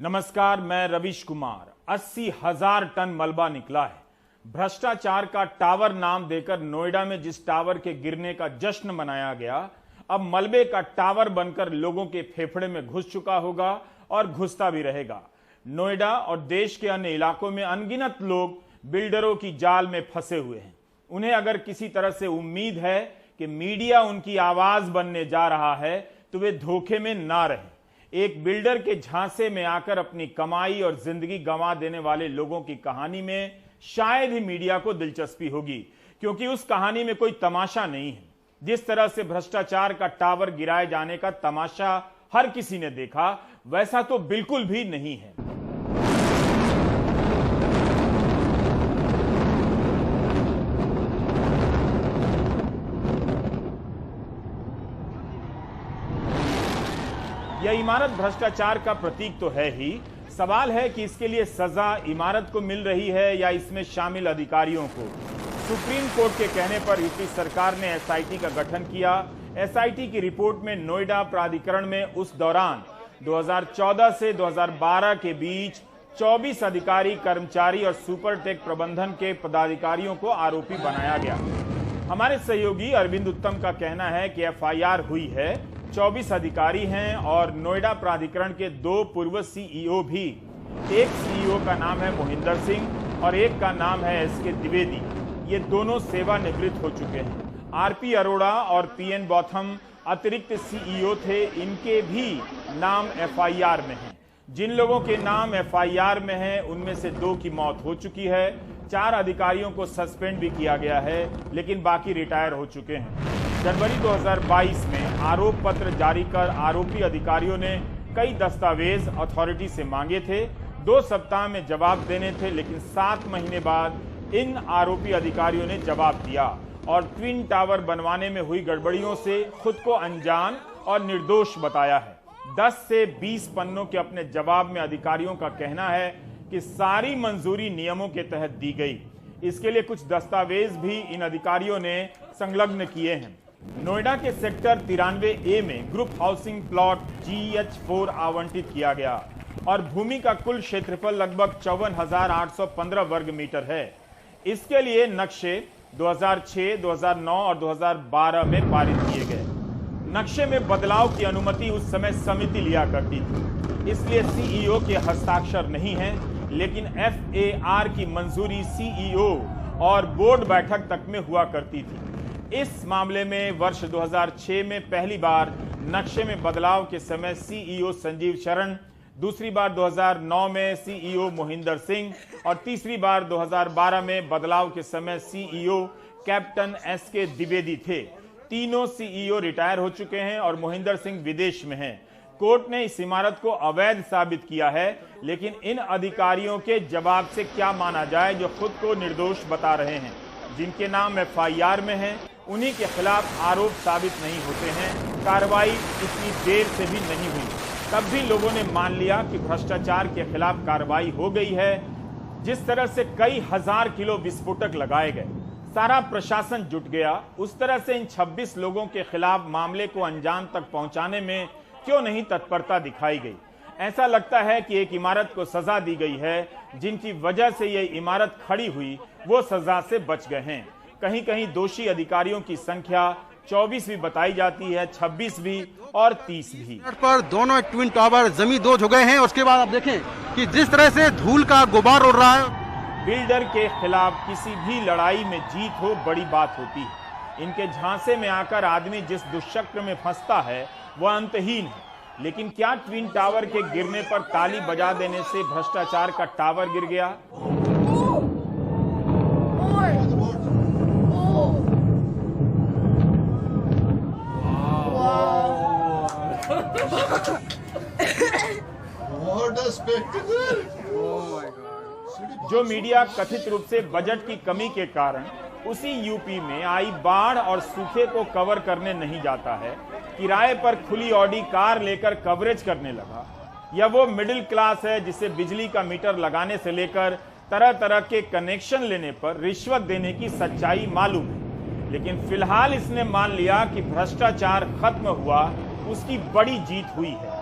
नमस्कार, मैं रविश कुमार। 80,000 टन मलबा निकला है। भ्रष्टाचार का टावर नाम देकर नोएडा में जिस टावर के गिरने का जश्न मनाया गया, अब मलबे का टावर बनकर लोगों के फेफड़े में घुस चुका होगा और घुसता भी रहेगा। नोएडा और देश के अन्य इलाकों में अनगिनत लोग बिल्डरों की जाल में फंसे हुए हैं। उन्हें अगर किसी तरह से उम्मीद है कि मीडिया उनकी आवाज बनने जा रहा है तो वे धोखे में ना रहें। एक बिल्डर के झांसे में आकर अपनी कमाई और जिंदगी गंवा देने वाले लोगों की कहानी में शायद ही मीडिया को दिलचस्पी होगी, क्योंकि उस कहानी में कोई तमाशा नहीं है। जिस तरह से भ्रष्टाचार का टावर गिराए जाने का तमाशा हर किसी ने देखा, वैसा तो बिल्कुल भी नहीं है। यह इमारत भ्रष्टाचार का प्रतीक तो है ही। सवाल है कि इसके लिए सजा इमारत को मिल रही है या इसमें शामिल अधिकारियों को। सुप्रीम कोर्ट के कहने पर यूपी सरकार ने एसआईटी का गठन किया। एसआईटी की रिपोर्ट में नोएडा प्राधिकरण में उस दौरान 2014 से 2012 के बीच 24 अधिकारी, कर्मचारी और सुपरटेक प्रबंधन के पदाधिकारियों को आरोपी बनाया गया। हमारे सहयोगी अरविंद उत्तम का कहना है कि एफआईआर हुई है, 24 अधिकारी हैं और नोएडा प्राधिकरण के 2 पूर्व सीईओ भी। एक सीईओ का नाम है मोहिंदर सिंह और एक का नाम है एसके द्विवेदी। ये दोनों सेवानिवृत्त हो चुके हैं। आरपी अरोड़ा और पीएन बौथम अतिरिक्त सीईओ थे, इनके भी नाम एफआईआर में हैं। जिन लोगों के नाम एफआईआर में हैं उनमें से 2 की मौत हो चुकी है। 4 अधिकारियों को सस्पेंड भी किया गया है, लेकिन बाकी रिटायर हो चुके हैं। जनवरी 2022 में आरोप पत्र जारी कर आरोपी अधिकारियों ने कई दस्तावेज अथॉरिटी से मांगे थे। 2 सप्ताह में जवाब देने थे, लेकिन 7 महीने बाद इन आरोपी अधिकारियों ने जवाब दिया और ट्विन टावर बनवाने में हुई गड़बड़ियों से खुद को अनजान और निर्दोष बताया है। 10 से 20 पन्नों के अपने जवाब में अधिकारियों का कहना है कि सारी मंजूरी नियमों के तहत दी गई। इसके लिए कुछ दस्तावेज भी इन अधिकारियों ने संलग्न किए हैं। नोएडा के सेक्टर 93A में ग्रुप हाउसिंग प्लॉट GH4 आवंटित किया गया और भूमि का कुल क्षेत्रफल लगभग 54,815 वर्ग मीटर है। इसके लिए नक्शे 2006, 2009 और 2012 में पारित किए गए। नक्शे में बदलाव की अनुमति उस समय समिति लिया करती थी, इसलिए सीईओ के हस्ताक्षर नहीं है, लेकिन एफएआर की मंजूरी सीईओ और बोर्ड बैठक तक में हुआ करती थी। इस मामले में वर्ष 2006 में पहली बार नक्शे में बदलाव के समय सीईओ संजीव शरण, दूसरी बार 2009 में सीईओ मोहिंदर सिंह और तीसरी बार 2012 में बदलाव के समय सीईओ कैप्टन एसके द्विवेदी थे। तीनों सीईओ रिटायर हो चुके हैं और मोहिंदर सिंह विदेश में हैं। कोर्ट ने इस इमारत को अवैध साबित किया है, लेकिन इन अधिकारियों के जवाब से क्या माना जाए जो खुद को निर्दोष बता रहे हैं। जिनके नाम एफआईआर में हैं, उन्हीं के खिलाफ आरोप साबित नहीं होते हैं। कार्रवाई इतनी देर से भी नहीं हुई, तब भी लोगों ने मान लिया कि भ्रष्टाचार के खिलाफ कार्रवाई हो गई है। जिस तरह से कई हजार किलो विस्फोटक लगाए गए, सारा प्रशासन जुट गया, उस तरह से इन 26 लोगों के खिलाफ मामले को अंजाम तक पहुंचाने में क्यों नहीं तत्परता दिखाई गई। ऐसा लगता है कि एक इमारत को सजा दी गई है, जिनकी वजह से यह इमारत खड़ी हुई वो सजा से बच गए हैं। कहीं कहीं दोषी अधिकारियों की संख्या 24 भी बताई जाती है, 26 भी और 30 भी। पर दोनों ट्विन टावर जमी दोज हो गए हैं। उसके बाद आप देखें कि जिस तरह से धूल का गुबार उड़ रहा है। बिल्डर के खिलाफ किसी भी लड़ाई में जीत हो बड़ी बात होती है। इनके झांसे में आकर आदमी जिस दुष्चक्र में फंसता है वह अंतहीन है। लेकिन क्या ट्विन टावर के गिरने पर ताली बजा देने से भ्रष्टाचार का टावर गिर गया? जो मीडिया कथित रूप से बजट की कमी के कारण उसी यूपी में आई बाढ़ और सूखे को कवर करने नहीं जाता है, किराए पर खुली ऑडी कार लेकर कवरेज करने लगा, या वो मिडिल क्लास है जिसे बिजली का मीटर लगाने से लेकर तरह तरह के कनेक्शन लेने पर रिश्वत देने की सच्चाई मालूम है। लेकिन फिलहाल इसने मान लिया कि भ्रष्टाचार खत्म हुआ, उसकी बड़ी जीत हुई है।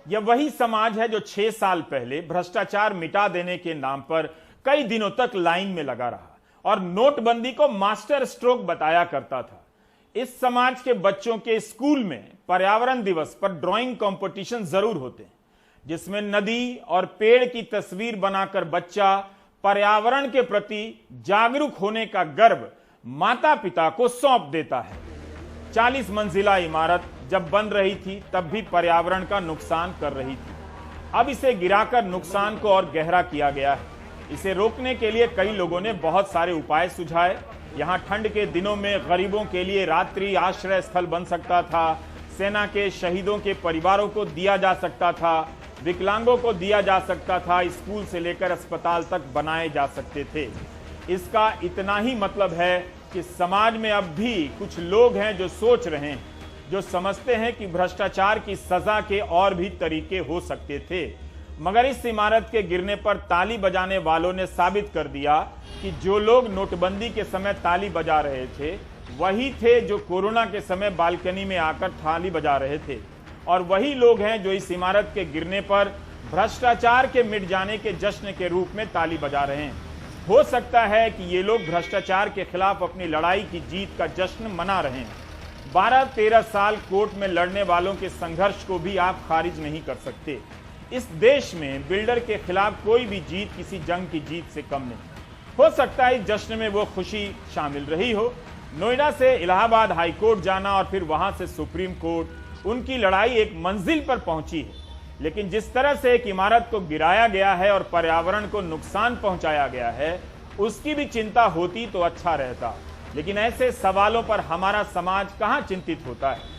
यह वही समाज है जो 6 साल पहले भ्रष्टाचार मिटा देने के नाम पर कई दिनों तक लाइन में लगा रहा और नोटबंदी को मास्टर स्ट्रोक बताया करता था। इस समाज के बच्चों के स्कूल में पर्यावरण दिवस पर ड्राइंग कंपटीशन जरूर होते हैं, जिसमें नदी और पेड़ की तस्वीर बनाकर बच्चा पर्यावरण के प्रति जागरूक होने का गर्व माता पिता को सौंप देता है। 40 मंजिला इमारत जब बन रही थी तब भी पर्यावरण का नुकसान कर रही थी। अब इसे गिराकर नुकसान को और गहरा किया गया है। इसे रोकने के लिए कई लोगों ने बहुत सारे उपाय सुझाए। यहाँ ठंड के दिनों में गरीबों के लिए रात्रि आश्रय स्थल बन सकता था, सेना के शहीदों के परिवारों को दिया जा सकता था, विकलांगों को दिया जा सकता था, स्कूल से लेकर अस्पताल तक बनाए जा सकते थे। इसका इतना ही मतलब है कि समाज में अब भी कुछ लोग हैं जो सोच रहे हैं, जो समझते हैं कि भ्रष्टाचार की सजा के और भी तरीके हो सकते थे। मगर इस इमारत के गिरने पर ताली बजाने वालों ने साबित कर दिया कि जो लोग नोटबंदी के समय ताली बजा रहे थे वही थे जो कोरोना के समय बालकनी में आकर ताली बजा रहे थे, और वही लोग हैं जो इस इमारत के गिरने पर भ्रष्टाचार के मिट जाने के जश्न के रूप में ताली बजा रहे हैं। हो सकता है कि ये लोग भ्रष्टाचार के खिलाफ अपनी लड़ाई की जीत का जश्न मना रहे हैं। 12-13 साल कोर्ट में लड़ने वालों के संघर्ष को भी आप खारिज नहीं कर सकते। इस देश में बिल्डर के खिलाफ कोई भी जीत किसी जंग की जीत से कम नहीं। हो सकता है इस जश्न में वो खुशी शामिल रही हो। नोएडा से इलाहाबाद हाई कोर्ट जाना और फिर वहां से सुप्रीम कोर्ट, उनकी लड़ाई एक मंजिल पर पहुंची है। लेकिन जिस तरह से एक इमारत को गिराया गया है और पर्यावरण को नुकसान पहुंचाया गया है, उसकी भी चिंता होती तो अच्छा रहता। लेकिन ऐसे सवालों पर हमारा समाज कहां चिंतित होता है।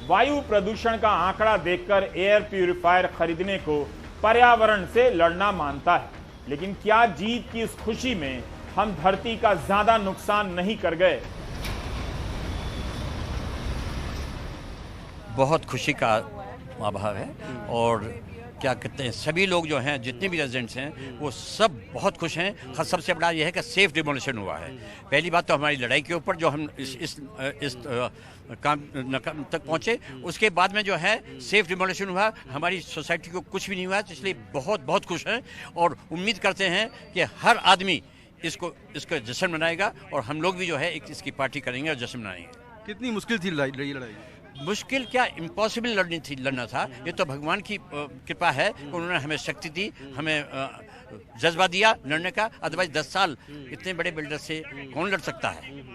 वायु प्रदूषण का आंकड़ा देखकर एयर प्यूरिफायर खरीदने को पर्यावरण से लड़ना मानता है, लेकिन क्या जीत की इस खुशी में हम धरती का ज्यादा नुकसान नहीं कर गए? बहुत खुशी का अभाव है और क्या कहते हैं, सभी लोग जो हैं, जितने भी रेजिडेंट्स हैं, वो सब बहुत खुश हैं। सबसे बड़ा यह है कि सेफ डिमोलिशन हुआ है। पहली बात तो हमारी लड़ाई के ऊपर जो हम इस काम तक पहुंचे, उसके बाद में जो है सेफ डिमोलिशन हुआ, हमारी सोसाइटी को कुछ भी नहीं हुआ, इसलिए बहुत बहुत खुश हैं और उम्मीद करते हैं कि हर आदमी इसको जश्न मनाएगा और हम लोग भी जो है इसकी पार्टी करेंगे और जश्न मनाएंगे। कितनी मुश्किल थी लड़ाई? मुश्किल क्या, इम्पॉसिबल लड़ना था। ये तो भगवान की कृपा है, उन्होंने हमें शक्ति दी, हमें जज्बा दिया लड़ने का। अदरवाइज 10 साल इतने बड़े बिल्डर से कौन लड़ सकता है।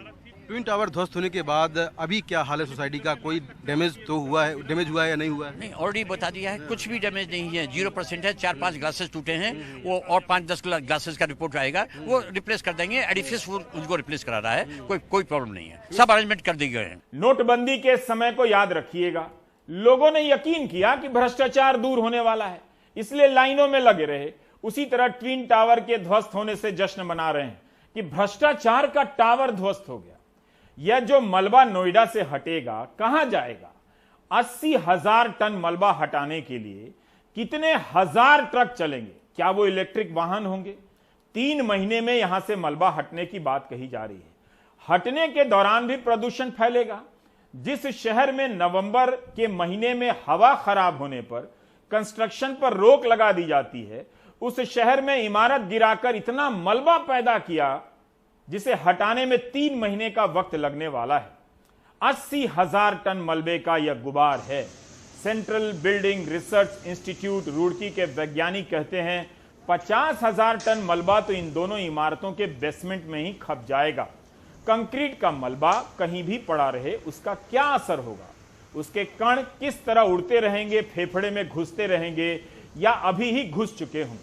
ट्विन टावर ध्वस्त होने के बाद अभी क्या हाल है सोसाइटी का? कोई डैमेज तो हुआ है? डैमेज हुआ है या नहीं हुआ है? नहीं, ऑलरेडी बता दिया है, कुछ भी डैमेज नहीं है, 0% है। 4-5 ग्लासेस टूटे हैं, वो और 5-10 ग्लासेस का रिपोर्ट आएगा, वो रिप्लेस कर देंगे। एडिफिस उनको रिप्लेस करा रहा है, कोई प्रॉब्लम नहीं है, सब अरेंजमेंट कर दिए गए हैं। नोटबंदी के समय को याद रखिएगा, लोगों ने यकीन किया कि भ्रष्टाचार दूर होने वाला है, इसलिए लाइनों में लगे रहे। उसी तरह ट्विन टावर के ध्वस्त होने से जश्न मना रहे हैं कि भ्रष्टाचार का टावर ध्वस्त हो गया। यह जो मलबा नोएडा से हटेगा कहां जाएगा? 80,000 टन मलबा हटाने के लिए कितने हजार ट्रक चलेंगे? क्या वो इलेक्ट्रिक वाहन होंगे? 3 महीने में यहां से मलबा हटने की बात कही जा रही है। हटने के दौरान भी प्रदूषण फैलेगा। जिस शहर में नवंबर के महीने में हवा खराब होने पर कंस्ट्रक्शन पर रोक लगा दी जाती है, उस शहर में इमारत गिराकर इतना मलबा पैदा किया जिसे हटाने में 3 महीने का वक्त लगने वाला है। 80,000 टन मलबे का यह गुबार है। Central building research institute Roorkee के वैज्ञानिक कहते हैं 50,000 टन मलबा तो इन दोनों इमारतों के बेसमेंट में ही खप जाएगा। कंक्रीट का मलबा कहीं भी पड़ा रहे, उसका क्या असर होगा? उसके कण किस तरह उड़ते रहेंगे, फेफड़े में घुसते रहेंगे या अभी ही घुस चुके हों?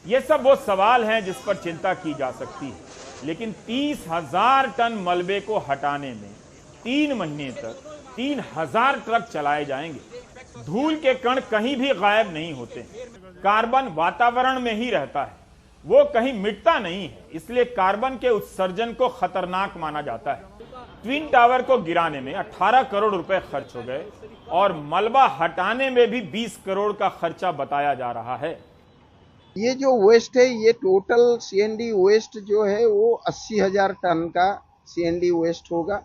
ये सब वो सवाल हैं जिस पर चिंता की जा सकती है। लेकिन 30,000 टन मलबे को हटाने में 3 महीने तक 3,000 ट्रक चलाए जाएंगे। धूल के कण कहीं भी गायब नहीं होते। कार्बन वातावरण में ही रहता है, वो कहीं मिटता नहीं है, इसलिए कार्बन के उत्सर्जन को खतरनाक माना जाता है। ट्विन टावर को गिराने में 18 करोड़ रुपए खर्च हो गए और मलबा हटाने में भी 20 करोड़ का खर्चा बताया जा रहा है। ये जो वेस्ट है, ये टोटल सीएनडी वेस्ट जो है वो 80,000 टन का सीएनडी वेस्ट होगा।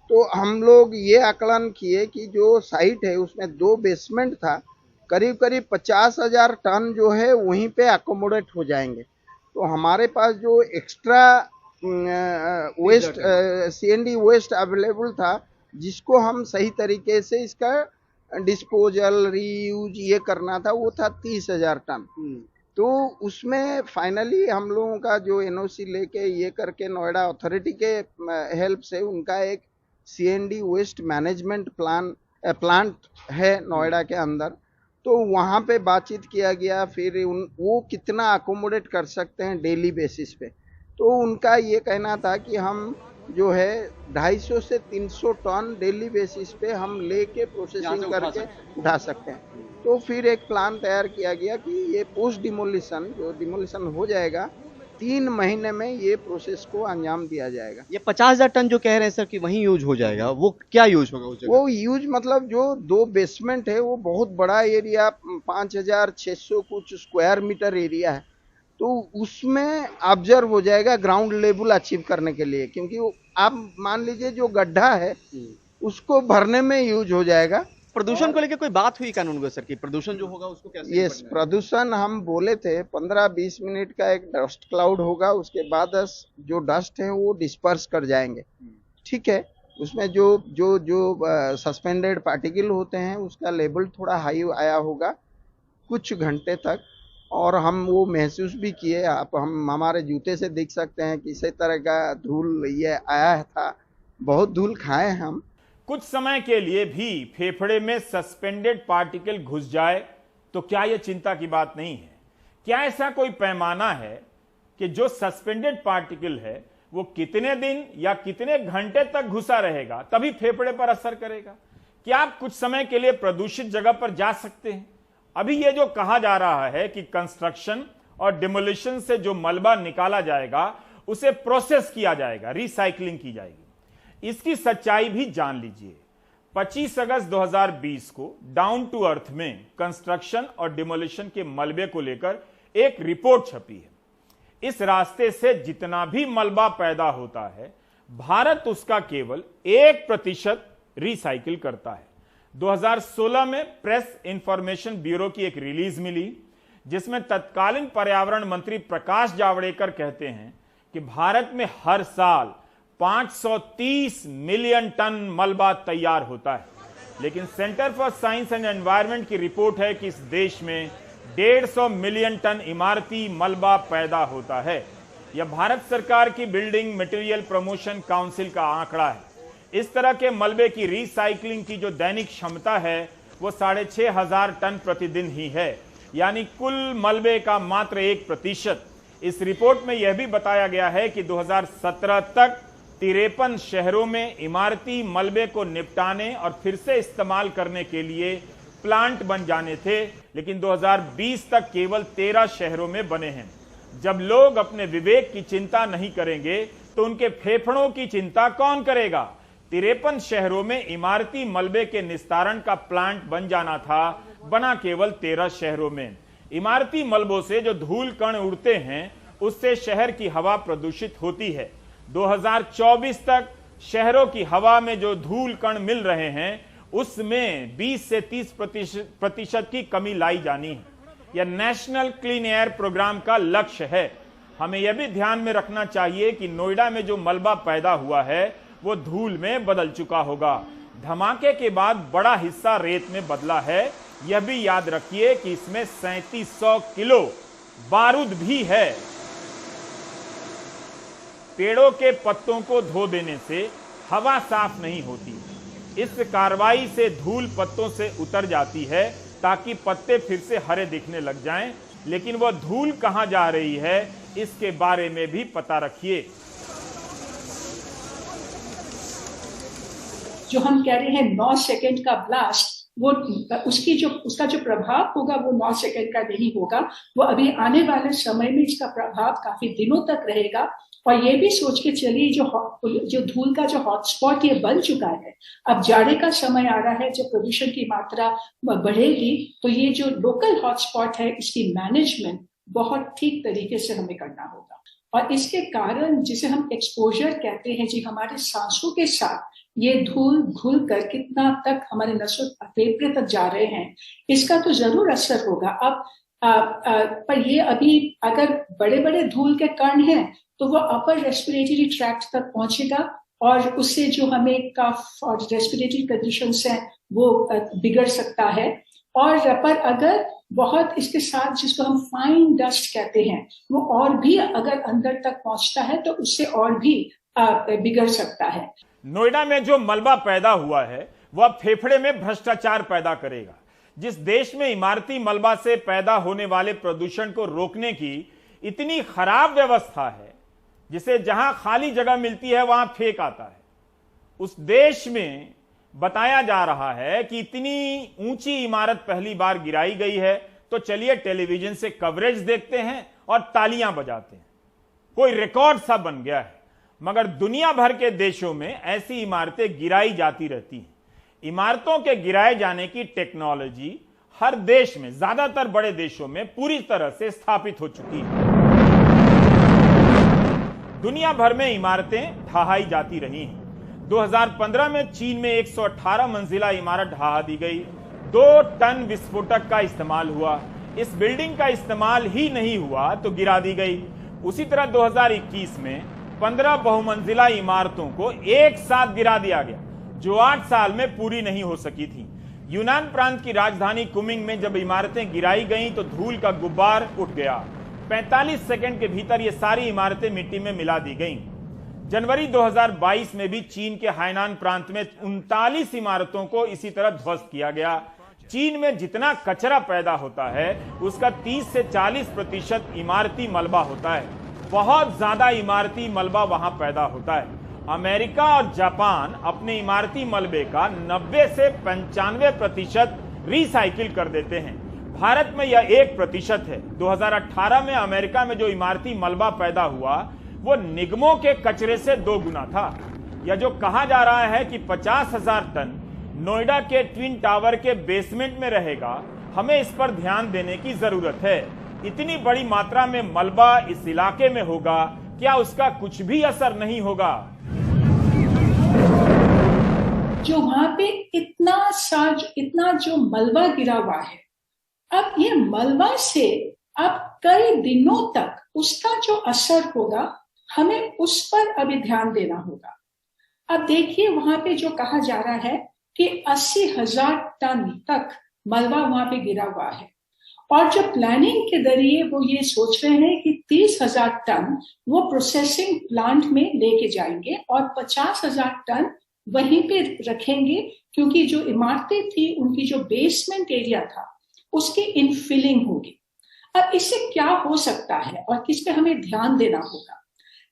तो हम लोग ये आकलन किए कि जो साइट है उसमें 2 बेसमेंट था, करीब करीब 50,000 टन जो है वहीं पे अकोमोडेट हो जाएंगे। तो हमारे पास जो extra waste C and D waste available था, जिसको हम सही तरीके से इसका डिस्पोजल रीयूज ये करना था, वो था 30,000 टन। तो उसमें फाइनली हम लोगों का जो एनओसी लेके ये करके नोएडा अथॉरिटी के हेल्प से उनका एक सीएनडी वेस्ट मैनेजमेंट प्लांट है नोएडा के अंदर, तो वहाँ पे बातचीत किया गया। फिर वो कितना अकोमोडेट कर सकते हैं डेली बेसिस पे, तो उनका ये कहना था कि हम जो है 250 से 300 टन डेली बेसिस पे हम लेके प्रोसेसिंग करके उठा सकते हैं। तो फिर एक प्लान तैयार किया गया कि ये पोस्ट डिमोलिशन जो डिमोलिशन हो जाएगा 3 महीने में ये प्रोसेस को अंजाम दिया जाएगा। ये 50,000 टन जो कह रहे हैं सर कि वहीं यूज हो जाएगा, वो क्या यूज होगा उस जगह? वो यूज मतलब जो 2 बेसमेंट है वो बहुत बड़ा एरिया 5,600 कुछ स्क्वायर मीटर एरिया है, तो उसमें ऑब्जर्व हो जाएगा ग्राउंड लेवल अचीव करने के लिए, क्योंकि आप मान लीजिए जो गड्ढा है उसको भरने में यूज हो जाएगा। प्रदूषण को लेकर कोई बात हुई कानून को सर की प्रदूषण जो होगा उसको कैसे? यस, प्रदूषण हम बोले थे 15-20 मिनट का एक डस्ट क्लाउड होगा, उसके बाद जो डस्ट है वो डिस्पर्स कर जाएंगे। ठीक है, उसमें जो सस्पेंडेड पार्टिकल होते हैं उसका लेवल थोड़ा हाई आया होगा कुछ घंटे तक, और हम वो महसूस भी किए। हम हमारे जूते से देख सकते हैं किसी तरह का धूल ये आया था, बहुत धूल खाए हम। कुछ समय के लिए भी फेफड़े में सस्पेंडेड पार्टिकल घुस जाए तो क्या यह चिंता की बात नहीं है? क्या ऐसा कोई पैमाना है कि जो सस्पेंडेड पार्टिकल है वो कितने दिन या कितने घंटे तक घुसा रहेगा तभी फेफड़े पर असर करेगा? क्या आप कुछ समय के लिए प्रदूषित जगह पर जा सकते हैं? अभी ये जो कहा जा रहा है कि कंस्ट्रक्शन और डिमोलिशन से जो मलबा निकाला जाएगा उसे प्रोसेस किया जाएगा, रिसाइकलिंग की जाएगी, इसकी सच्चाई भी जान लीजिए। 25 अगस्त 2020 को डाउन टू अर्थ में कंस्ट्रक्शन और डिमोलिशन के मलबे को लेकर एक रिपोर्ट छपी है। इस रास्ते से जितना भी मलबा पैदा होता है, भारत उसका केवल 1% रिसाइकिल करता है। 2016 में प्रेस इंफॉर्मेशन ब्यूरो की एक रिलीज मिली जिसमें तत्कालीन पर्यावरण मंत्री प्रकाश जावड़ेकर कहते हैं कि भारत में हर साल 530 मिलियन टन मलबा तैयार होता है, लेकिन centre for science and environment की रिपोर्ट है कि इस देश में 150 मिलियन टन इमारती मलबा पैदा होता है। यह भारत सरकार की बिल्डिंग मटेरियल प्रमोशन काउंसिल का आंकड़ा है। इस तरह के मलबे की रिसाइकलिंग की जो दैनिक क्षमता है वो 6,500 टन प्रतिदिन ही है, यानी कुल मलबे का मात्र 1%। इस रिपोर्ट में यह भी बताया गया है कि 2017 तक 53 शहरों में इमारती मलबे को निपटाने और फिर से इस्तेमाल करने के लिए प्लांट बन जाने थे, लेकिन 2020 तक केवल 13 शहरों में बने हैं। जब लोग अपने विवेक की चिंता नहीं करेंगे तो उनके फेफड़ों की चिंता कौन करेगा? 53 शहरों में इमारती मलबे के निस्तारण का प्लांट बन जाना था, बना केवल 13 शहरों में। इमारती मलबों से जो धूल कण उड़ते हैं उससे शहर की हवा प्रदूषित होती है। 2024 तक शहरों की हवा में जो धूल कण मिल रहे हैं उसमें 20 से 30% की कमी लाई जानी है। यह नेशनल क्लीन एयर प्रोग्राम का लक्ष्य है। हमें यह भी ध्यान में रखना चाहिए कि नोएडा में जो मलबा पैदा हुआ है वो धूल में बदल चुका होगा। धमाके के बाद बड़ा हिस्सा रेत में बदला है। यह भी याद रखिए कि इसमें 3700 किलो बारूद भी है। पेड़ों के पत्तों को धो देने से हवा साफ नहीं होती। इस कार्रवाई से धूल पत्तों से उतर जाती है ताकि पत्ते फिर से हरे दिखने लग जाएं, लेकिन वह धूल कहां जा रही है इसके बारे में भी पता रखिए। जो हम कह रहे हैं 9 सेकंड का ब्लास्ट, वो उसका जो प्रभाव होगा वो 9 सेकंड का नहीं होगा, वो अभी आने वाले समय में इसका प्रभाव काफी दिनों तक रहेगा। और ये भी सोच के चलिए जो धूल का जो हॉटस्पॉट ये बन चुका है, अब जाड़े का समय आ रहा है, जब प्रदूषण की मात्रा बढ़ेगी तो ये जो लोकल हॉटस्पॉट है इसकी मैनेजमेंट बहुत ठीक तरीके से हमें करना होगा। और इसके कारण जिसे हम एक्सपोजर कहते हैं जी, हमारे सांसों के साथ ये धूल घुल कर कितना तक हमारे नसों फेफड़े तक जा रहे हैं, इसका तो जरूर असर होगा। अब पर ये अभी अगर बड़े बड़े धूल के कण हैं तो वो अपर रेस्पिरेटरी ट्रैक्ट तक पहुंचेगा और उससे जो हमें कफ और रेस्पिरेटरी कंडीशंस हैं वो बिगड़ सकता है। और पर अगर बहुत इसके साथ जिसको हम फाइन डस्ट कहते हैं वो और भी अगर अंदर तक पहुंचता है तो उससे और भी बिगड़ सकता है। नोएडा में जो मलबा पैदा हुआ है वह फेफड़े में भ्रष्टाचार पैदा करेगा। जिस देश में इमारती मलबा से पैदा होने वाले प्रदूषण को रोकने की इतनी खराब व्यवस्था है, जिसे जहां खाली जगह मिलती है वहां फेंक आता है, उस देश में बताया जा रहा है कि इतनी ऊंची इमारत पहली बार गिराई गई है तो चलिए टेलीविजन से कवरेज देखते हैं और तालियां बजाते हैं, कोई रिकॉर्ड सा बन गया है। मगर दुनिया भर के देशों में ऐसी इमारतें गिराई जाती रहती हैं। इमारतों के गिराए जाने की टेक्नोलॉजी हर देश में, ज्यादातर बड़े देशों में पूरी तरह से स्थापित हो चुकी है। दुनिया भर में इमारतें ढहाई जाती रही हैं। 2015 में चीन में 118 मंजिला इमारत ढहा दी गई। 2 टन विस्फोटक का इस्तेमाल हुआ। इस बिल्डिंग का इस्तेमाल ही नहीं हुआ तो गिरा दी गई। उसी तरह 2021 में 15 बहुमंजिला इमारतों को एक साथ गिरा दिया गया जो 8 साल में पूरी नहीं हो सकी थी। यूनान प्रांत की राजधानी कुमिंग में जब इमारतें गिराई गईं तो धूल का गुब्बार उठ गया। 45 सेकंड के भीतर ये सारी इमारतें मिट्टी में मिला दी गईं। जनवरी 2022 में भी चीन के हाइनान प्रांत में 39 इमारतों को इसी तरह ध्वस्त किया गया। चीन में जितना कचरा पैदा होता है उसका 30 से 40% इमारती मलबा होता है। बहुत ज्यादा इमारती मलबा वहां पैदा होता है। अमेरिका और जापान अपने इमारती मलबे का 90 से 95% रिसाइकिल कर देते हैं। भारत में यह 1% है। 2018 में अमेरिका में जो इमारती मलबा पैदा हुआ वो निगमों के कचरे से 2 गुना था। यह जो कहा जा रहा है कि 50,000 टन नोएडा के ट्विन टावर के बेसमेंट में रहेगा, हमें इस पर ध्यान देने की जरूरत है। इतनी बड़ी मात्रा में मलबा इस इलाके में होगा, क्या उसका कुछ भी असर नहीं होगा? जो वहां पे इतना जो मलबा गिरा हुआ है, अब ये मलबा से अब कई दिनों तक उसका जो असर होगा हमें उस पर अभी ध्यान देना होगा। अब देखिए वहां पे जो कहा जा रहा है कि 80,000 टन तक मलबा वहां पे गिरा हुआ है और जो प्लानिंग के जरिए वो ये सोच रहे हैं कि 30,000 टन वो प्रोसेसिंग प्लांट में लेके जाएंगे और 50,000 टन वहीं पे रखेंगे, क्योंकि जो इमारतें थी उनकी जो बेसमेंट एरिया था उसकी इनफिलिंग होगी। अब इससे क्या हो सकता है और किस पे हमें ध्यान देना होगा?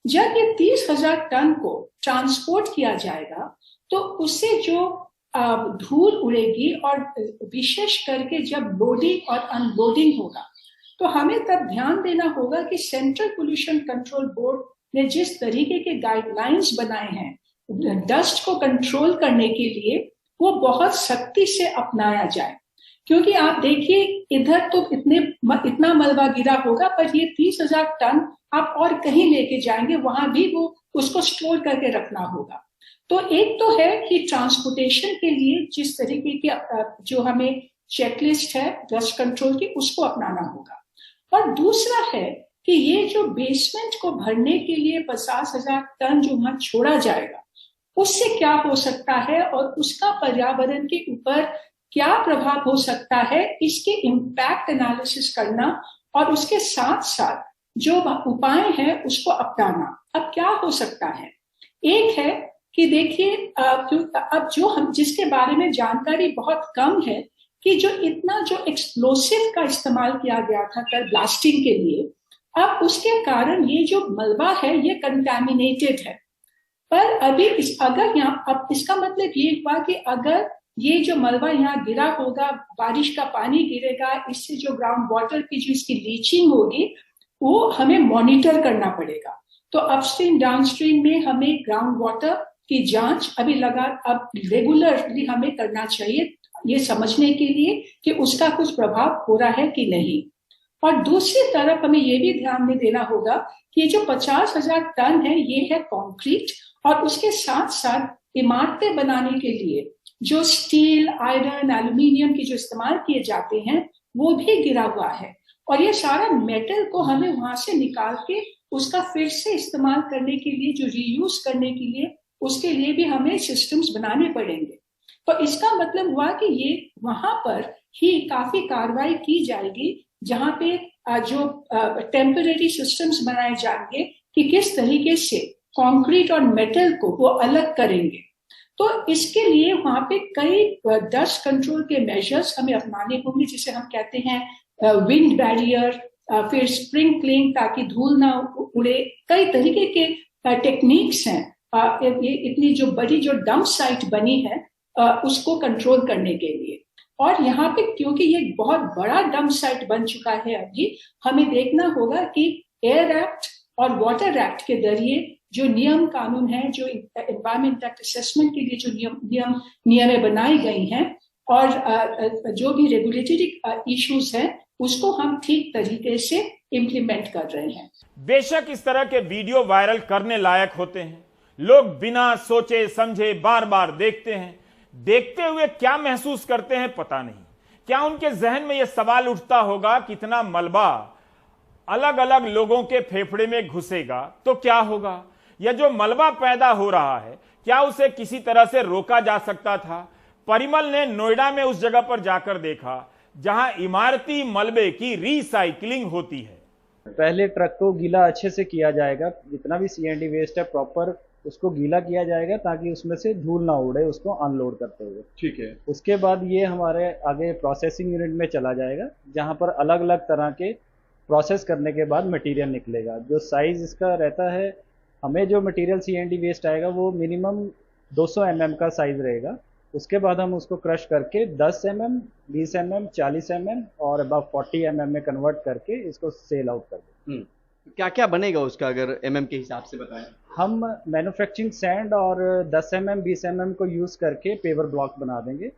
जब ये 30,000 टन को ट्रांसपोर्ट किया जाएगा तो उससे जो धूल उड़ेगी और विशेष करके जब लोडिंग और अनलोडिंग होगा तो हमें तब ध्यान देना होगा कि सेंट्रल पोल्यूशन कंट्रोल बोर्ड ने जिस तरीके के गाइडलाइंस बनाए हैं डस्ट को कंट्रोल करने के लिए वो बहुत सख्ती से अपनाया जाए। क्योंकि आप देखिए इधर तो इतना मलबा गिरा होगा, पर ये 30,000 टन आप और कहीं लेके जाएंगे वहां भी वो उसको स्टोर करके रखना होगा। तो एक तो है कि ट्रांसपोर्टेशन के लिए जिस तरीके की जो हमें चेकलिस्ट है डस्ट कंट्रोल की उसको अपनाना होगा, और दूसरा है कि ये जो बेसमेंट को भरने के लिए 50,000 टन जो वहां छोड़ा जाएगा उससे क्या हो सकता है और उसका पर्यावरण के ऊपर क्या प्रभाव हो सकता है, इसके इम्पैक्ट एनालिसिस करना और उसके साथ साथ जो उपाय है उसको अपनाना। अब क्या हो सकता है, एक है कि देखिए अब जो हम जिसके बारे में जानकारी बहुत कम है कि जो इतना जो एक्सप्लोसिव का इस्तेमाल किया गया था कर ब्लास्टिंग के लिए, अब उसके कारण ये जो मलबा है ये कंटैमिनेटेड है। पर अभी अगर यहाँ अब इसका मतलब ये हुआ कि अगर ये जो मलबा यहाँ गिरा होगा, बारिश का पानी गिरेगा, इससे जो ग्राउंड वाटर की जो इसकी लीचिंग होगी वो हमें मॉनिटर करना पड़ेगा। तो अपस्ट्रीम डाउनस्ट्रीम में हमें ग्राउंड वाटर की जांच अभी अब रेगुलरली हमें करना चाहिए, ये समझने के लिए कि उसका कुछ प्रभाव हो रहा है कि नहीं। और दूसरी तरफ हमें ये भी ध्यान में देना होगा कि ये जो 50,000 टन है ये है कंक्रीट, और उसके साथ साथ इमारतें बनाने के लिए जो स्टील, आयरन, एल्यूमिनियम की जो इस्तेमाल किए जाते हैं वो भी गिरा हुआ है, और ये सारा मेटल को हमें वहां से निकाल के उसका फिर से इस्तेमाल करने के लिए, जो रीयूज करने के लिए, उसके लिए भी हमें सिस्टम्स बनाने पड़ेंगे। तो इसका मतलब हुआ कि ये वहां पर ही काफी कार्रवाई की जाएगी जहां पे जो टेम्परेरी सिस्टम्स बनाए जाएंगे कि किस तरीके से कंक्रीट और मेटल को वो अलग करेंगे। तो इसके लिए वहां पे कई डस्ट कंट्रोल के मेजर्स हमें अपनाने होंगे, जिसे हम कहते हैं विंड बैरियर, फिर स्प्रिंकलिंग ताकि धूल ना उड़े। कई तरीके के टेक्निक्स हैं ये इतनी जो बड़ी जो डंप साइट बनी है उसको कंट्रोल करने के लिए। और यहाँ पे क्योंकि ये बहुत बड़ा डंप साइट बन चुका है अभी, हमें देखना होगा कि एयर एक्ट और वाटर एक्ट के जरिए जो नियम कानून है, जो एनवायरमेंट एक्ट असेसमेंट के लिए जो नियमें बनाई गई हैं और जो भी रेगुलेटरी इश्यूज हैं उसको हम ठीक तरीके से इम्प्लीमेंट कर रहे हैं। बेशक इस तरह के वीडियो वायरल करने लायक होते हैं, लोग बिना सोचे समझे बार बार देखते हैं। देखते हुए क्या महसूस करते हैं पता नहीं। क्या उनके जहन में यह सवाल उठता होगा कितना मलबा अलग अलग लोगों के फेफड़े में घुसेगा तो क्या होगा? यह जो मलबा पैदा हो रहा है क्या उसे किसी तरह से रोका जा सकता था? परिमल ने नोएडा में उस जगह पर जाकर देखा जहां इमारती मलबे की रिसाइकलिंग होती है। पहले ट्रक को गीला अच्छे से किया जाएगा, जितना भी सीएनडी वेस्ट है प्रॉपर उसको गीला किया जाएगा ताकि उसमें से धूल ना उड़े उसको अनलोड करते हुए। ठीक है। उसके बाद ये हमारे आगे प्रोसेसिंग यूनिट में चला जाएगा जहां पर अलग अलग तरह के प्रोसेस करने के बाद मटेरियल निकलेगा। जो साइज इसका रहता है, हमें जो मटेरियल सीएनडी वेस्ट आएगा वो मिनिमम 200 mm का साइज रहेगा। उसके बाद हम उसको क्रश करके 10 mm, 20 mm, 40 mm और अब 40 mm में कन्वर्ट करके इसको सेल आउट कर देंगे। क्या क्या बनेगा उसका अगर mm के हिसाब से बताएं? हम मैन्युफैक्चरिंग सैंड और 10 mm, 20 mm को यूज करके पेवर ब्लॉक बना देंगे।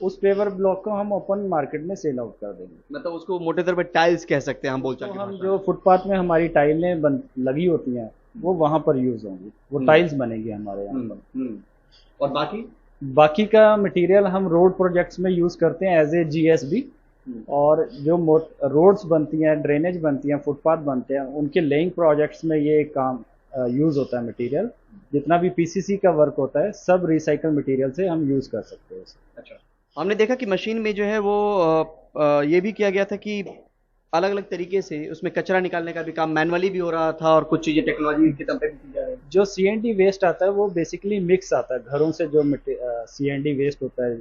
उस पेवर ब्लॉक को हम ओपन मार्केट में सेल आउट कर देंगे। मतलब उसको मोटे तौर पर टाइल्स कह सकते हैं हम बोलचाल तो हम जो फुटपाथ में हमारी टाइलें लगी होती हैं वो वहां पर यूज होंगी, वो टाइल्स बनेगी हमारे यहाँ पर। और बाकी का मटेरियल हम रोड प्रोजेक्ट्स में यूज करते हैं एज ए जीएसबी। और जो रोड्स बनती हैं, ड्रेनेज बनती हैं, फुटपाथ बनते हैं, उनके लेइंग प्रोजेक्ट्स में ये काम यूज होता है मटेरियल। जितना भी पीसीसी का वर्क होता है सब रिसाइकल मटेरियल से हम यूज कर सकते हैं। अच्छा, हमने देखा कि मशीन में जो है वो ये भी किया गया था कि अलग अलग तरीके से उसमें कचरा निकालने का भी काम मैनुअली भी हो रहा था और कुछ चीजें टेक्नोलॉजी के दम पे भी की जा रही है। जो सीएनडी वेस्ट आता है वो बेसिकली मिक्स आता है। घरों से जो सीएनडी वेस्ट होता है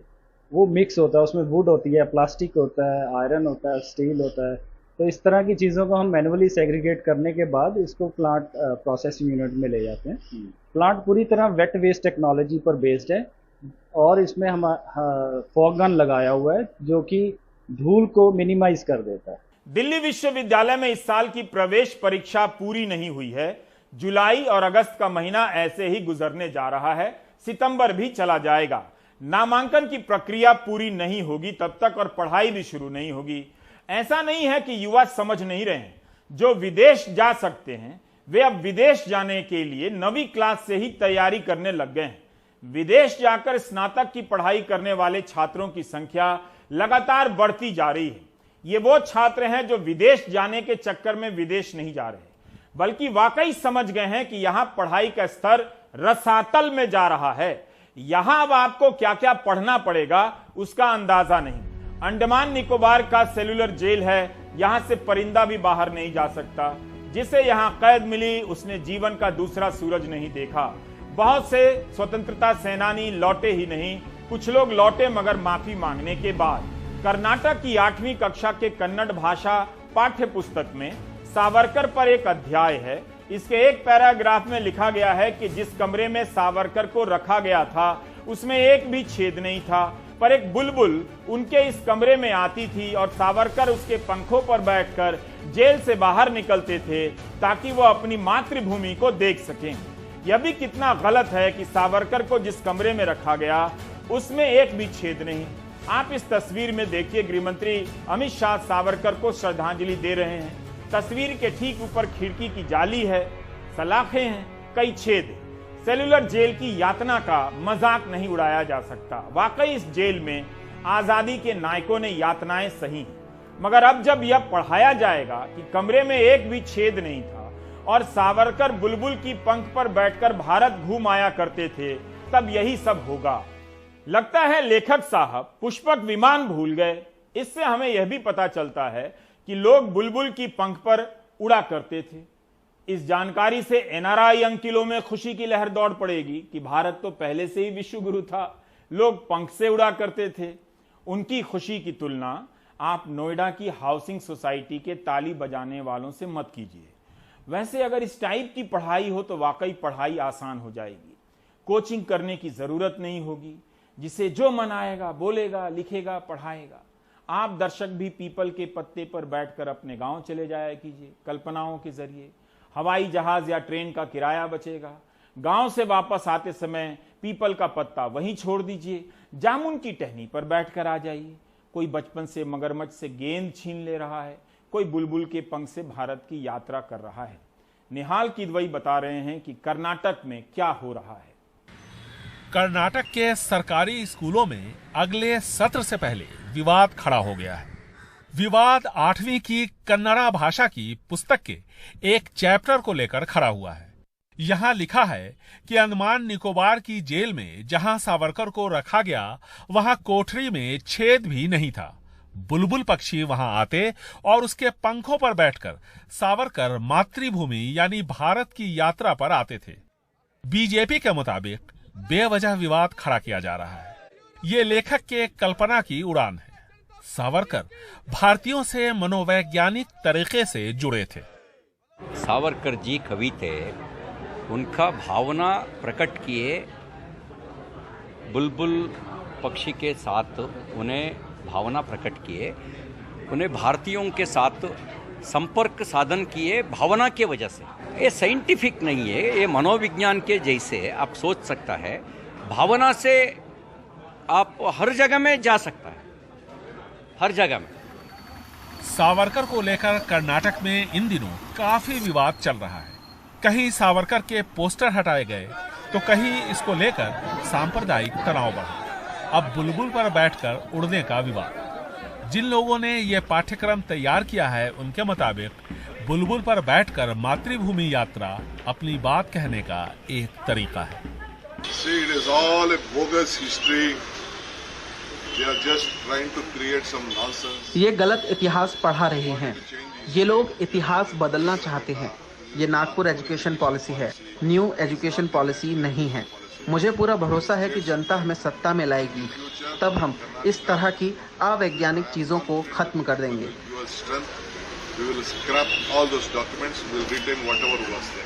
वो मिक्स होता है, उसमें वुड होती है, प्लास्टिक होता है, आयरन होता है, स्टील होता है। तो इस तरह की चीज़ों को हम मैनुअली सेग्रीगेट करने के बाद इसको प्लांट प्रोसेसिंग यूनिट में ले जाते हैं। प्लांट पूरी तरह वेट वेस्ट टेक्नोलॉजी पर बेस्ड है और इसमें हम फॉग गन लगाया हुआ है जो कि धूल को मिनिमाइज कर देता है। दिल्ली विश्वविद्यालय में इस साल की प्रवेश परीक्षा पूरी नहीं हुई है। जुलाई और अगस्त का महीना ऐसे ही गुजरने जा रहा है, सितंबर भी चला जाएगा। नामांकन की प्रक्रिया पूरी नहीं होगी तब तक और पढ़ाई भी शुरू नहीं होगी। ऐसा नहीं है कि युवा समझ नहीं रहे हैं। जो विदेश जा सकते हैं वे अब विदेश जाने के लिए 9वीं क्लास से ही तैयारी करने लग गए हैं। विदेश जाकर स्नातक की पढ़ाई करने वाले छात्रों की संख्या लगातार बढ़ती जा रही है। ये वो छात्र हैं जो विदेश जाने के चक्कर में विदेश नहीं जा रहे, बल्कि वाकई समझ गए हैं कि यहां पढ़ाई का स्तर रसातल में जा रहा है। यहां अब आपको क्या क्या पढ़ना पड़ेगा उसका अंदाजा नहीं। अंडमान निकोबार का सेलुलर जेल है, यहां से परिंदा भी बाहर नहीं जा सकता। जिसे यहां कैद मिली उसने जीवन का दूसरा सूरज नहीं देखा। बहुत से स्वतंत्रता सेनानी लौटे ही नहीं, कुछ लोग लौटे मगर माफी मांगने के बाद। कर्नाटक की 8वीं कक्षा के कन्नड़ भाषा पाठ्य पुस्तक में सावरकर पर एक अध्याय है। इसके एक पैराग्राफ में लिखा गया है कि जिस कमरे में सावरकर को रखा गया था उसमें एक भी छेद नहीं था, पर एक बुलबुल उनके इस कमरे में आती थी और सावरकर उसके पंखों पर बैठकर जेल से बाहर निकलते थे ताकि वो अपनी मातृभूमि को देख सकें। यह भी कितना गलत है कि सावरकर को जिस कमरे में रखा गया उसमें एक भी छेद नहीं। आप इस तस्वीर में देखिए, गृहमंत्री अमित शाह सावरकर को श्रद्धांजलि दे रहे हैं। तस्वीर के ठीक ऊपर खिड़की की जाली है, सलाखें हैं, कई छेद। सेल्यूलर जेल की यातना का मजाक नहीं उड़ाया जा सकता। वाकई इस जेल में आजादी के नायकों ने यातनाएं सही, मगर अब जब यह पढ़ाया जाएगा कि कमरे में एक भी छेद नहीं था और सावरकर बुलबुल की पंख पर बैठकर भारत घूम आया करते थे, तब यही सब होगा। लगता है लेखक साहब पुष्पक विमान भूल गए। इससे हमें यह भी पता चलता है कि लोग बुलबुल की पंख पर उड़ा करते थे। इस जानकारी से एनआरआई अंकिलों में खुशी की लहर दौड़ पड़ेगी कि भारत तो पहले से ही विश्व गुरु था, लोग पंख से उड़ा करते थे। उनकी खुशी की तुलना आप नोएडा की हाउसिंग सोसाइटी के ताली बजाने वालों से मत कीजिए। वैसे अगर इस टाइप की पढ़ाई हो तो वाकई पढ़ाई आसान हो जाएगी। कोचिंग करने की जरूरत नहीं होगी, जिसे जो मन आएगा बोलेगा, लिखेगा, पढ़ाएगा। आप दर्शक भी पीपल के पत्ते पर बैठकर अपने गांव चले जाया कीजिए। कल्पनाओं के जरिए हवाई जहाज या ट्रेन का किराया बचेगा। गांव से वापस आते समय पीपल का पत्ता वहीं छोड़ दीजिए, जामुन की टहनी पर बैठकर आ जाइए। कोई बचपन से मगरमच्छ से गेंद छीन ले रहा है, कोई बुलबुल के पंख से भारत की यात्रा कर रहा है। निहाल किदवई बता रहे हैं कि कर्नाटक में क्या हो रहा है। कर्नाटक के सरकारी स्कूलों में अगले सत्र से पहले विवाद खड़ा हो गया है। विवाद 8वीं की कन्नड़ा भाषा की पुस्तक के एक चैप्टर को लेकर खड़ा हुआ है। यहाँ लिखा है कि अंडमान निकोबार की जेल में जहां सावरकर को रखा गया, वहां कोठरी में छेद भी नहीं था। बुलबुल पक्षी वहां आते और उसके पंखों पर बैठकर सावरकर मातृभूमि यानी भारत की यात्रा पर आते थे। बीजेपी के मुताबिक बेवजह विवाद खड़ा किया जा रहा है। ये लेखक के कल्पना की उड़ान है। सावरकर भारतीयों से मनोवैज्ञानिक तरीके से जुड़े थे। सावरकर जी कवि थे, उनका भावना प्रकट किए बुलबुल पक्षी के साथ, उन्हें भावना प्रकट किए, उन्हें भारतीयों के साथ संपर्क साधन किए भावना के वजह से। ये साइंटिफिक नहीं है, ये मनोविज्ञान के जैसे आप सोच सकता है। भावना से आप हर जगह में जा सकता है, हर जगह में। सावरकर को लेकर कर्नाटक में इन दिनों काफी विवाद चल रहा है। कहीं सावरकर के पोस्टर हटाए गए तो कहीं इसको लेकर सांप्रदायिक तनाव बढ़ा। अब बुलबुल पर बैठकर उड़ने का विवाद। जिन लोगों ने ये पाठ्यक्रम तैयार किया है, उनके मुताबिक बुलबुल पर बैठकर मातृभूमि यात्रा अपनी बात कहने का एक तरीका है। See, it is all a bogus history. They are just trying to create some nonsense. ये गलत इतिहास पढ़ा रहे हैं। ये लोग इतिहास बदलना चाहते हैं। ये नागपुर एजुकेशन पॉलिसी है, न्यू एजुकेशन पॉलिसी नहीं है। मुझे पूरा भरोसा है कि जनता हमें सत्ता में लाएगी, तब हम इस तरह की अवैज्ञानिक चीजों को खत्म कर देंगे।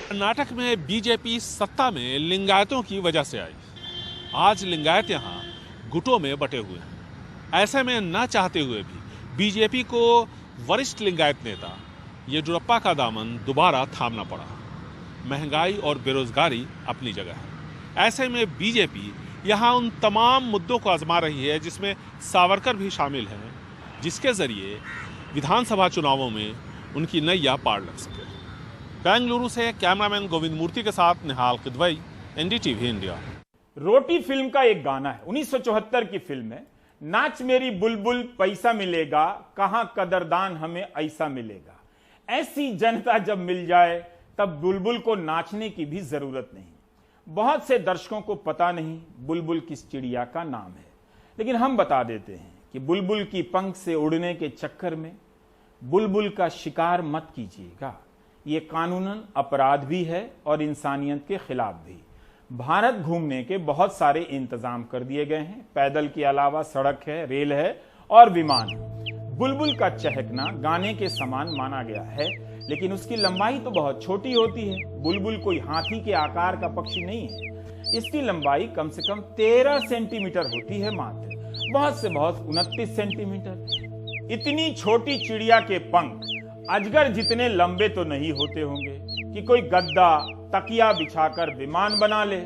कर्नाटक में बीजेपी सत्ता में लिंगायतों की वजह से आई। आज लिंगायत यहाँ गुटों में बटे हुए हैं। ऐसे में न चाहते हुए भी बीजेपी को वरिष्ठ लिंगायत नेता येडियुरप्पा का दामन दोबारा थामना पड़ा। महंगाई और बेरोजगारी अपनी जगह है। ऐसे में बीजेपी यहाँ उन तमाम मुद्दों को आजमा रही है जिसमें सावरकर भी शामिल हैं, जिसके जरिए विधानसभा चुनावों में उनकी नैया पार लग सके। बेंगलुरु से कैमरामैन गोविंद मूर्ति के साथ निहाल किदवई, एनडीटीवी इंडिया। रोटी फिल्म का एक गाना है, 1974 की फिल्म है। नाच मेरी बुलबुल पैसा मिलेगा, कहां कदरदान हमें ऐसा मिलेगा। ऐसी जनता जब मिल जाए तब बुलबुल को नाचने की भी जरूरत नहीं। बहुत से दर्शकों को पता नहीं बुलबुल किस चिड़िया का नाम है, लेकिन हम बता देते हैं कि बुलबुल की पंख से उड़ने के चक्कर में बुलबुल का शिकार मत कीजिएगा। ये कानूनन अपराध भी है और इंसानियत के खिलाफ भी। भारत घूमने के बहुत सारे इंतजाम कर दिए गए हैं। पैदल के अलावा सड़क है, रेल है और विमान। बुलबुल का चहकना गाने के समान माना गया है, लेकिन उसकी लंबाई तो बहुत छोटी होती है। बुलबुल कोई हाथी के आकार का पक्षी नहीं है। इसकी लंबाई कम से कम 13 सेंटीमीटर होती है मात्र, बहुत से बहुत 29 सेंटीमीटर। इतनी छोटी चिड़िया के पंख अजगर जितने लंबे तो नहीं होते होंगे कि कोई गद्दा तकिया बिछाकर विमान बना ले।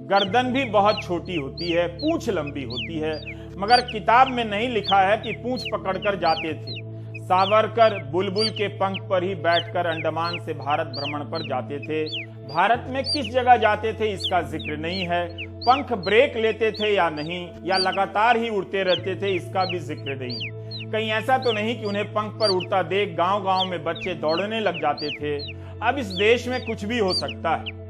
गर्दन भी बहुत छोटी होती है, पूंछ लंबी होती है, मगर किताब में नहीं लिखा है कि पूंछ पकड़कर जाते थे। सावरकर बुलबुल के पंख पर ही बैठकर अंडमान से भारत भ्रमण पर जाते थे। भारत में किस जगह जाते थे इसका जिक्र नहीं है। पंख ब्रेक लेते थे या नहीं, या लगातार ही उड़ते रहते थे, इसका भी जिक्र नहीं। कहीं ऐसा तो नहीं कि उन्हें पंख पर उड़ता देख गांव-गांव में बच्चे दौड़ने लग जाते थे। अब इस देश में कुछ भी हो सकता है।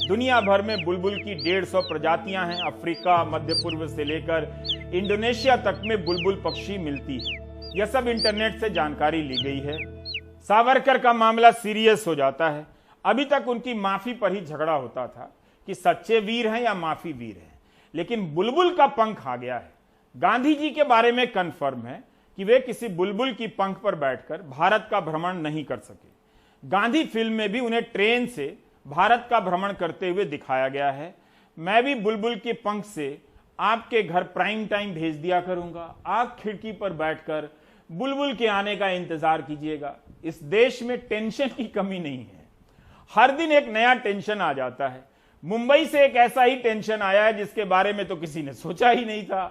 दुनिया भर में बुलबुल की 150 प्रजातियां हैं। अफ्रीका, मध्य पूर्व से लेकर इंडोनेशिया तक में बुलबुल पक्षी मिलती है। यह सब इंटरनेट से जानकारी ली गई है। सावरकर का मामला सीरियस हो जाता है। अभी तक उनकी माफी पर ही झगड़ा होता था कि सच्चे वीर हैं या माफी वीर हैं, लेकिन बुलबुल का पंख आ गया है। गांधी जी के बारे में कन्फर्म है कि वे किसी बुलबुल की पंख पर बैठकर भारत का भ्रमण नहीं कर सके। गांधी फिल्म में भी उन्हें ट्रेन से भारत का भ्रमण करते हुए दिखाया गया है। मैं भी बुलबुल के पंख से आपके घर प्राइम टाइम भेज दिया करूंगा। आप खिड़की पर बैठकर बुलबुल के आने का इंतजार कीजिएगा। इस देश में टेंशन की कमी नहीं है। हर दिन एक नया टेंशन आ जाता है। मुंबई से एक ऐसा ही टेंशन आया है जिसके बारे में तो किसी ने सोचा ही नहीं था।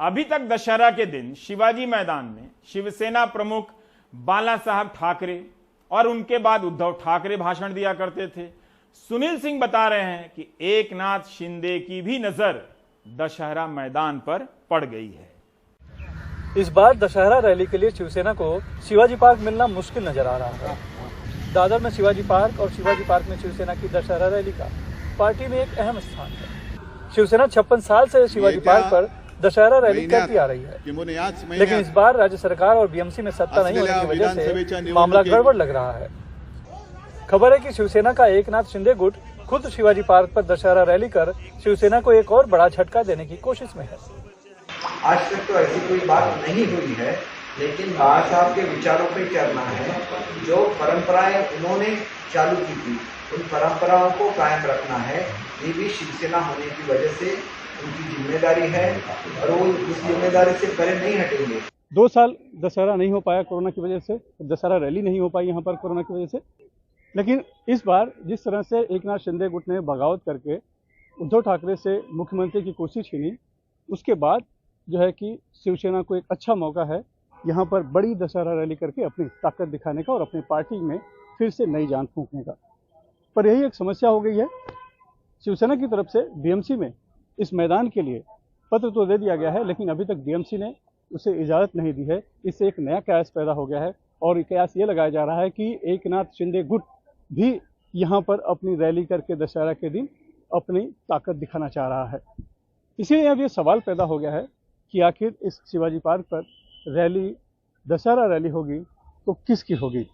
अभी तक दशहरा के दिन शिवाजी मैदान में शिवसेना प्रमुख बाला साहब ठाकरे और उनके बाद उद्धव ठाकरे भाषण दिया करते थे। सुनील सिंह बता रहे हैं कि एकनाथ शिंदे की भी नजर दशहरा मैदान पर पड़ गई है। इस बार दशहरा रैली के लिए शिवसेना को शिवाजी पार्क मिलना मुश्किल नजर आ रहा है। दादर में शिवाजी पार्क और शिवाजी पार्क में शिवसेना की दशहरा रैली का पार्टी में एक अहम स्थान है। शिवसेना 56 साल से शिवाजी पार्क पर दशहरा रैली करती आ रही है, लेकिन इस बार राज्य सरकार और बीएमसी में सत्ता नहीं होने की वजह से मामला गड़बड़ लग रहा है। खबर है कि शिवसेना का एकनाथ शिंदे गुट खुद शिवाजी पार्क पर दशहरा रैली कर शिवसेना को एक और बड़ा झटका देने की कोशिश में है। आज तक तो ऐसी कोई बात नहीं हुई है, लेकिन बाला साहब के विचारों पे चलना है। जो परंपराएं उन्होंने चालू की थी, उन परंपराओं को कायम रखना है। ये भी शिवसेना होने की वजह से उनकी जिम्मेदारी है और वो इस जिम्मेदारी से परे नहीं हटेंगे। 2 साल दशहरा नहीं हो पाया कोरोना की वजह से, दशहरा रैली नहीं हो पाई यहाँ पर कोरोना की वजह से। लेकिन इस बार जिस तरह से एकनाथ शिंदे गुट ने बगावत करके उद्धव ठाकरे से मुख्यमंत्री की कुर्सी छीनी, उसके बाद जो है कि शिवसेना को एक अच्छा मौका है यहाँ पर बड़ी दशहरा रैली करके अपनी ताकत दिखाने का और अपनी पार्टी में फिर से नई जान फूंकने का। पर यही एक समस्या हो गई है। शिवसेना की तरफ से बीएमसी में इस मैदान के लिए पत्र तो दे दिया गया है, लेकिन अभी तक बीएमसी ने उसे इजाज़त नहीं दी है। इससे एक नया कयास पैदा हो गया है और कयास ये लगाया जा रहा है कि एकनाथ शिंदे गुट भी यहाँ पर अपनी रैली करके दशहरा के दिन अपनी ताकत दिखाना चाह रहा है। इसीलिए अब ये सवाल पैदा हो गया है कि आखिर इस शिवाजी पार्क पर रैली, दशहरा रैली होगी तो किसकी होगी।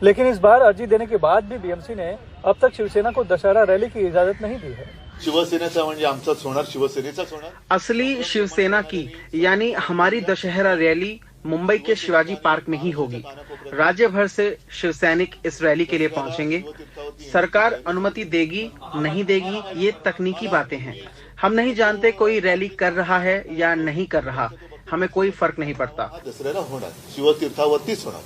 लेकिन इस बार अर्जी देने के बाद भी बीएमसी ने अब तक शिवसेना को दशहरा रैली की इजाजत नहीं दी है। शिवसेनेचा म्हणजे आमचाच होणार, शिवसेनेचाच होणार। असली शिवसेना की यानी हमारी दशहरा रैली मुंबई के शिवाजी पार्क में ही होगी। राज्य भर से शिवसैनिक इस रैली के लिए पहुंचेंगे। सरकार अनुमति देगी नहीं देगी ये तकनीकी बातें हैं। हम नहीं जानते कोई रैली कर रहा है या नहीं कर रहा, हमें कोई फर्क नहीं पड़ता। दसऱ्याला होणार, शिवतीर्थावरतीच होणार।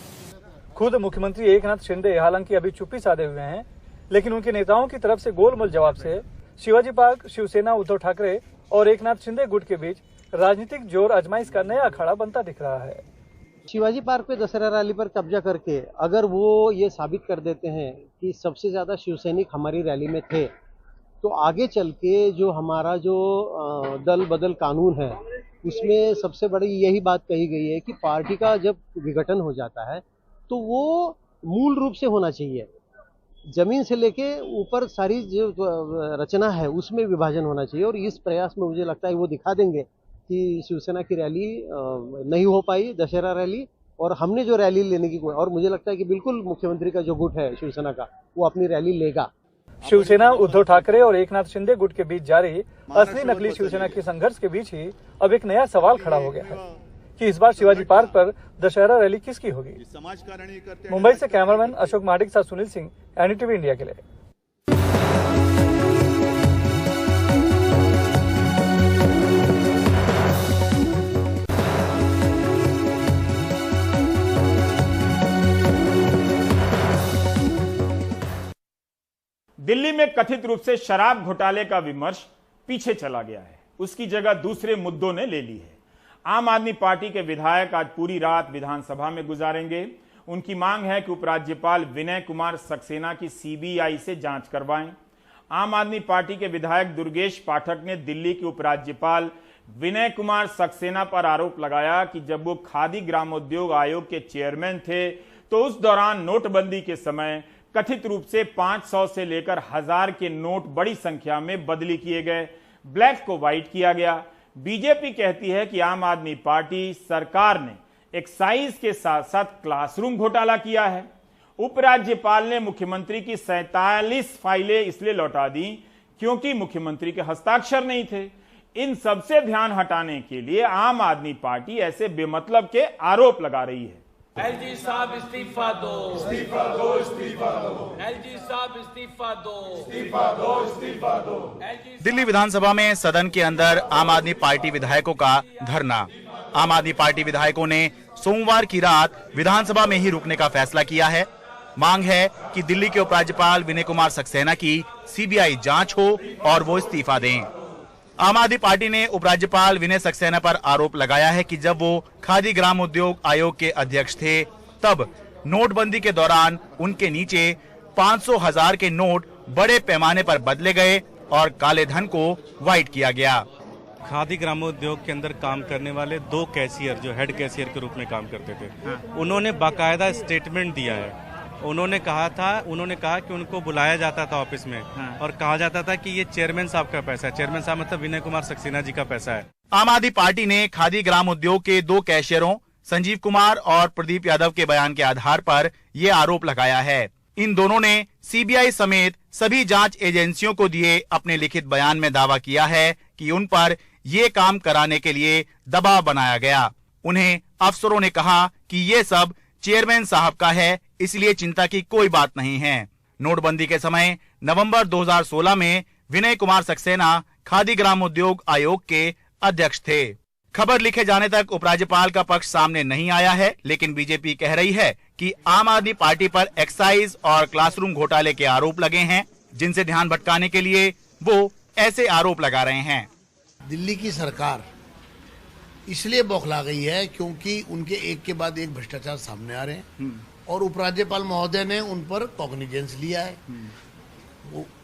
खुद मुख्यमंत्री एकनाथ शिंदे हालांकि अभी चुप्पी साधे हुए हैं, लेकिन उनके नेताओं की तरफ से गोलमोल जवाब से शिवाजी पार्क, शिवसेना, उद्धव ठाकरे और एकनाथ शिंदे गुट के बीच राजनीतिक जोर आजमाइश का नया अखाड़ा बनता दिख रहा है। शिवाजी पार्क पे दशहरा रैली पर कब्जा करके अगर वो ये साबित कर देते हैं कि सबसे ज्यादा शिवसैनिक हमारी रैली में थे, तो आगे चल के जो हमारा जो दल बदल कानून है उसमें सबसे बड़ी यही बात कही गई है कि पार्टी का जब विघटन हो जाता है तो वो मूल रूप से होना चाहिए। जमीन से लेके ऊपर सारी जो रचना है उसमें विभाजन होना चाहिए। और इस प्रयास में मुझे लगता है वो दिखा देंगे कि शिवसेना की रैली नहीं हो पाई, दशहरा रैली, और हमने जो रैली लेने की, और मुझे लगता है कि बिल्कुल मुख्यमंत्री का जो गुट है शिवसेना का, वो अपनी रैली लेगा। शिवसेना, उद्धव ठाकरे और एकनाथ शिंदे गुट के बीच जारी असली नकली शिवसेना के संघर्ष के बीच ही अब एक नया सवाल खड़ा हो गया है कि इस बार शिवाजी पार्क पर दशहरा रैली किसकी होगी। मुंबई से कैमरामैन अशोक माडिक के साथ सुनील सिंह, एनडीटीवी इंडिया के लिए। दिल्ली में कथित रूप से शराब घोटाले का विमर्श पीछे चला गया है, उसकी जगह दूसरे मुद्दों ने ले ली है। आम आदमी पार्टी के विधायक आज पूरी रात विधानसभा में गुजारेंगे। उनकी मांग है कि उपराज्यपाल विनय कुमार सक्सेना की सीबीआई से जांच करवाएं। आम आदमी पार्टी के विधायक दुर्गेश पाठक ने दिल्ली के उपराज्यपाल विनय कुमार सक्सेना पर आरोप लगाया कि जब वो खादी ग्रामोद्योग आयोग के चेयरमैन थे तो उस दौरान नोटबंदी के समय कथित रूप से 500 से लेकर 1000 के नोट बड़ी संख्या में बदली किए गए, ब्लैक को व्हाइट किया गया। बीजेपी कहती है कि आम आदमी पार्टी सरकार ने एक्साइज के साथ साथ क्लासरूम घोटाला किया है। उपराज्यपाल ने मुख्यमंत्री की 47 फाइलें इसलिए लौटा दी क्योंकि मुख्यमंत्री के हस्ताक्षर नहीं थे। इन सबसे ध्यान हटाने के लिए आम आदमी पार्टी ऐसे बेमतलब के आरोप लगा रही है। एलजी साहब इस्तीफा दो, इस्तीफा दो, इस्तीफा दो। एलजी साहब इस्तीफा दो, इस्तीफा दो, इस्तीफा दो। दिल्ली विधानसभा में सदन के अंदर आम आदमी पार्टी विधायकों का धरना। आम आदमी पार्टी विधायकों ने सोमवार की रात विधानसभा में ही रुकने का फैसला किया है। मांग है कि दिल्ली के उपराज्यपाल विनय कुमार सक्सेना की सीबीआई जांच हो और वो इस्तीफा दें। आम आदमी पार्टी ने उपराज्यपाल विनय सक्सेना पर आरोप लगाया है कि जब वो खादी ग्राम उद्योग आयोग के अध्यक्ष थे तब नोटबंदी के दौरान उनके नीचे 500 1000 के नोट बड़े पैमाने पर बदले गए और काले धन को व्हाइट किया गया। खादी ग्रामोद्योग के अंदर काम करने वाले 2 कैशियर जो हेड कैशियर के रूप में काम करते थे, उन्होंने बाकायदा स्टेटमेंट दिया है। उन्होंने कहा कि उनको बुलाया जाता था ऑफिस में और कहा जाता था कि ये चेयरमैन साहब का पैसा है। चेयरमैन साहब मतलब विनय कुमार सक्सेना जी का पैसा है। आम आदमी पार्टी ने खादी ग्राम उद्योग के 2 कैशियरों संजीव कुमार और प्रदीप यादव के बयान के आधार पर ये आरोप लगाया है। इन दोनों ने सीबीआई समेत सभी जांच एजेंसियों को दिए अपने लिखित बयान में दावा किया है कि उन पर ये काम कराने के लिए दबाव बनाया गया। उन्हें अफसरों ने कहा कि ये सब चेयरमैन साहब का है, इसलिए चिंता की कोई बात नहीं है। नोटबंदी के समय नवंबर 2016 में विनय कुमार सक्सेना खादी ग्राम उद्योग आयोग के अध्यक्ष थे। खबर लिखे जाने तक उपराज्यपाल का पक्ष सामने नहीं आया है, लेकिन बीजेपी कह रही है कि आम आदमी पार्टी पर एक्साइज और क्लासरूम घोटाले के आरोप लगे हैं, जिनसे ध्यान भटकाने के लिए वो ऐसे आरोप लगा रहे हैं। दिल्ली की सरकार इसलिए बौखला गई है क्योंकि उनके एक के बाद एक भ्रष्टाचार सामने आ रहे हैं और उपराज्यपाल महोदय ने उन पर कॉग्निजेंस लिया है।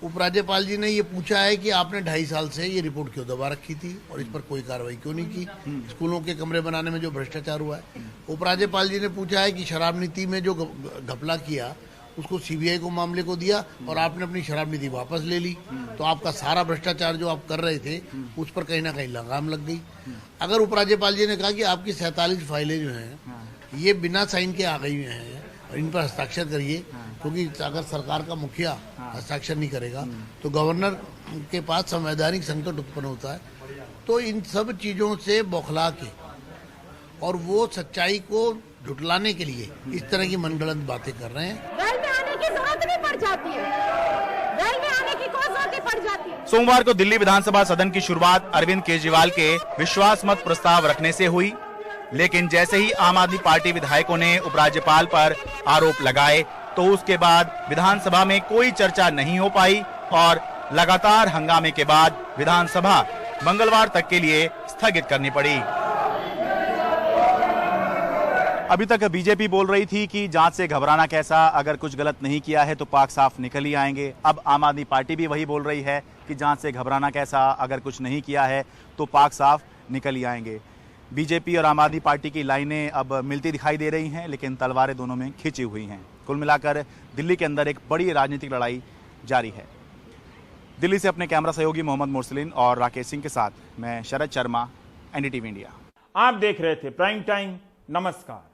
उपराज्यपाल जी ने ये पूछा है कि आपने 2.5 साल से ये रिपोर्ट क्यों दबा रखी थी और इस पर कोई कार्रवाई क्यों नहीं की। स्कूलों के कमरे बनाने में जो भ्रष्टाचार हुआ है। उपराज्यपाल जी ने पूछा है कि शराब नीति में जो घपला किया उसको सीबीआई को मामले को दिया और आपने अपनी शराब नीति वापस ले ली, तो आपका सारा भ्रष्टाचार जो आप कर रहे थे उस पर कहीं ना कहीं लगाम लग गई। अगर उपराज्यपाल जी ने कहा कि आपकी 47 फाइलें जो हैं ये बिना साइन के आ गई हैं और इन पर हस्ताक्षर करिए, क्योंकि अगर सरकार का मुखिया हस्ताक्षर नहीं करेगा तो गवर्नर के पास संवैधानिक संकट उत्पन्न होता है। तो इन सब चीज़ों से बौखला के और वो सच्चाई को झुटलाने के लिए इस तरह की मनगढ़ंत बातें कर रहे हैं। रेल में आने की जरूरत नहीं पड़ जाती है, रेल में आने की कोई जरूरत नहीं पड़ जाती है। सोमवार को दिल्ली विधानसभा सदन की शुरुआत अरविंद केजरीवाल के विश्वास मत प्रस्ताव रखने से हुई, लेकिन जैसे ही आम आदमी पार्टी विधायकों ने उपराज्यपाल पर आरोप लगाए तो उसके बाद विधानसभा में कोई चर्चा नहीं हो पाई और लगातार हंगामे के बाद विधानसभा मंगलवार तक के लिए स्थगित करनी पड़ी। अभी तक बीजेपी बोल रही थी कि जांच से घबराना कैसा, अगर कुछ गलत नहीं किया है तो पाक साफ निकल ही आएंगे। अब आम आदमी पार्टी भी वही बोल रही है कि जांच से घबराना कैसा, अगर कुछ नहीं किया है तो पाक साफ निकल ही आएंगे। बीजेपी और आम आदमी पार्टी की लाइनें अब मिलती दिखाई दे रही हैं, लेकिन तलवारें दोनों में खिंची हुई हैं। कुल मिलाकर दिल्ली के अंदर एक बड़ी राजनीतिक लड़ाई जारी है। दिल्ली से अपने कैमरा सहयोगी मोहम्मद मुरसलिन और राकेश सिंह के साथ मैं शरद शर्मा, एनडीटीवी इंडिया। आप देख रहे थे प्राइम टाइम। नमस्कार।